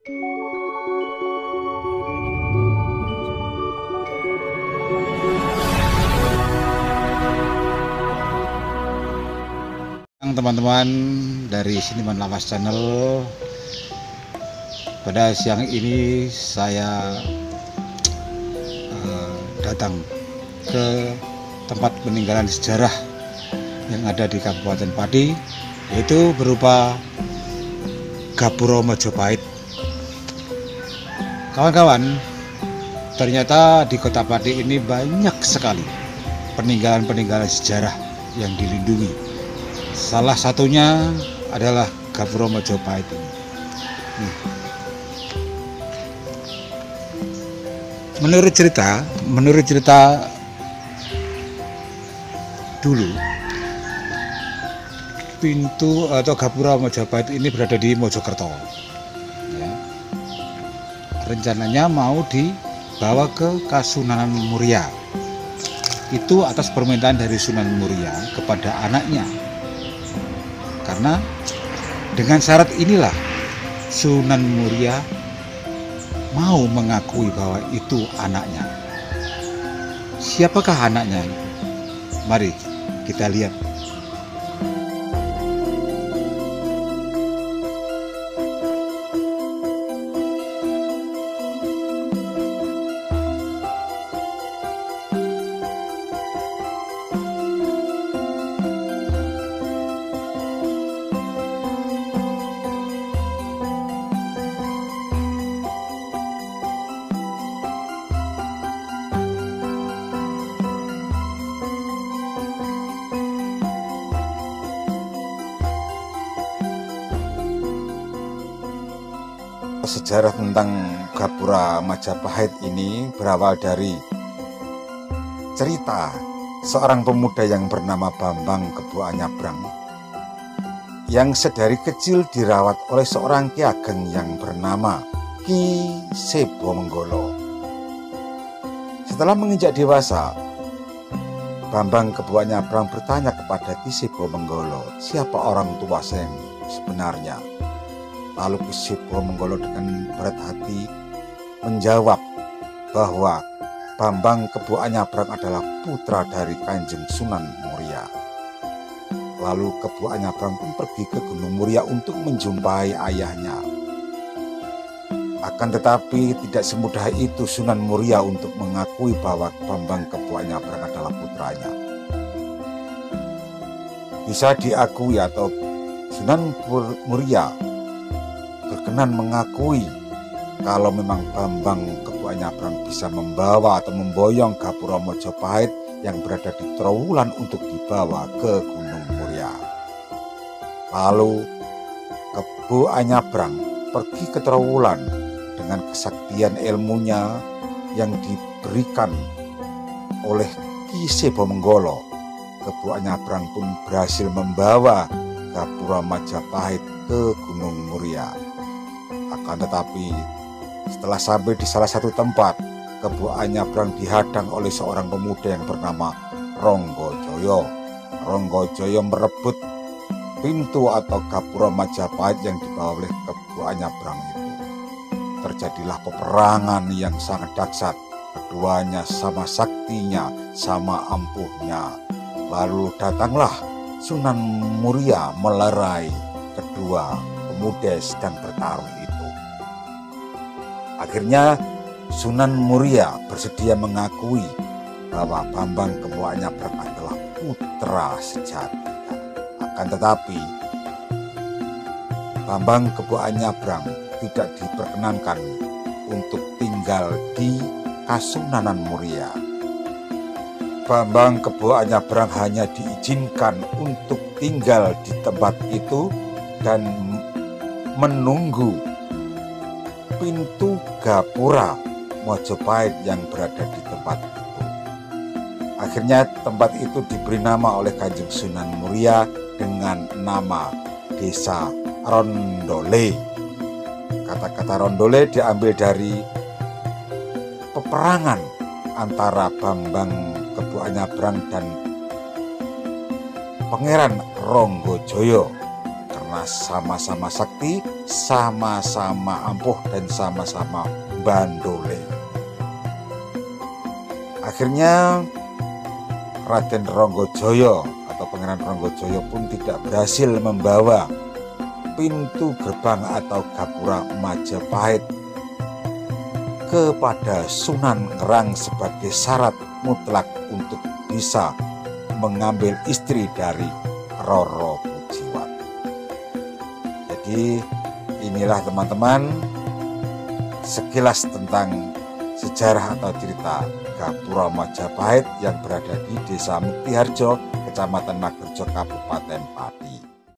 Teman-teman dari Seniman Lawas Channel, pada siang ini saya datang ke tempat peninggalan sejarah yang ada di Kabupaten Pati, yaitu berupa Gapura Majapahit. Kawan-kawan, ternyata di Kota Pati ini banyak sekali peninggalan-peninggalan sejarah yang dilindungi. Salah satunya adalah Gapura Majapahit ini. Menurut cerita dulu, pintu atau Gapura Majapahit ini berada di Mojokerto. Ya. Rencananya mau dibawa ke Kasunanan Muria. Itu atas permintaan dari Sunan Muria kepada anaknya. Karena dengan syarat inilah Sunan Muria mau mengakui bahwa itu anaknya. Siapakah anaknya? Mari kita lihat. Sejarah tentang Gapura Majapahit ini berawal dari cerita seorang pemuda yang bernama Bambang Kebuaan Nyabrang yang sedari kecil dirawat oleh seorang Ki Ageng yang bernama Ki Sebo Menggolo. Setelah menginjak dewasa, Bambang Kebuaan Nyabrang bertanya kepada Ki Sebo Menggolo, siapa orang tua saya yang sebenarnya? Lalu Ki Sebo Menggolo dengan berat hati menjawab bahwa Bambang Kebuaan Nyabrang adalah putra dari Kanjeng Sunan Muria. Lalu Kebuaan Nyabrang pun pergi ke Gunung Muria untuk menjumpai ayahnya. Akan tetapi tidak semudah itu Sunan Muria untuk mengakui bahwa Bambang Kebuaan Nyabrang adalah putranya. Bisa diakui atau Sunan Muria berkenan mengakui kalau memang Bambang Kebuaan Nyabrang bisa membawa atau memboyong Gapura Majapahit yang berada di Trowulan untuk dibawa ke Gunung Muria. Lalu Kebuaan Nyabrang pergi ke Trowulan dengan kesaktian ilmunya yang diberikan oleh Ki Sebo Menggolo. Kebuaan Nyabrang pun berhasil membawa Gapura Majapahit ke Gunung Muria. Akan tetapi setelah sampai di salah satu tempat, Kebuaan Nyabrang dihadang oleh seorang pemuda yang bernama Ronggojoyo. Ronggojoyo merebut pintu atau Gapura Majapahit yang dibawa oleh Kebuaan Nyabrang itu. Terjadilah peperangan yang sangat dahsyat. Keduanya sama saktinya, sama ampuhnya. Lalu datanglah Sunan Muria melerai kedua pemuda yang sedang bertarung itu. Akhirnya Sunan Muria bersedia mengakui bahwa Bambang Kebuaan Nyabrang adalah putra sejatinya. Akan tetapi Bambang Kebuaan Nyabrang tidak diperkenankan untuk tinggal di Kasunanan Muria. Bambang Kebuaan Nyabrang hanya diizinkan untuk tinggal di tempat itu dan menunggu pintu Gapura Majapahit yang berada di tempat itu. Akhirnya tempat itu diberi nama oleh Kanjeng Sunan Muria dengan nama Desa Rondole. Kata-kata Rondole diambil dari peperangan antara Bambang Kebuaan Nyabrang dan Pangeran Ronggojoyo. Karena sama-sama sakti, sama-sama ampuh dan sama-sama bandole. Akhirnya Raden Ronggojoyo atau Pangeran Ronggojoyo pun tidak berhasil membawa pintu gerbang atau gapura Majapahit kepada Sunan Ngerang sebagai syarat mutlak untuk bisa mengambil istri dari Roro Pujiwati. Jadi inilah teman-teman sekilas tentang sejarah atau cerita Gapura Majapahit yang berada di Desa Muktiharjo, Kecamatan Magerjo, Kabupaten Pati.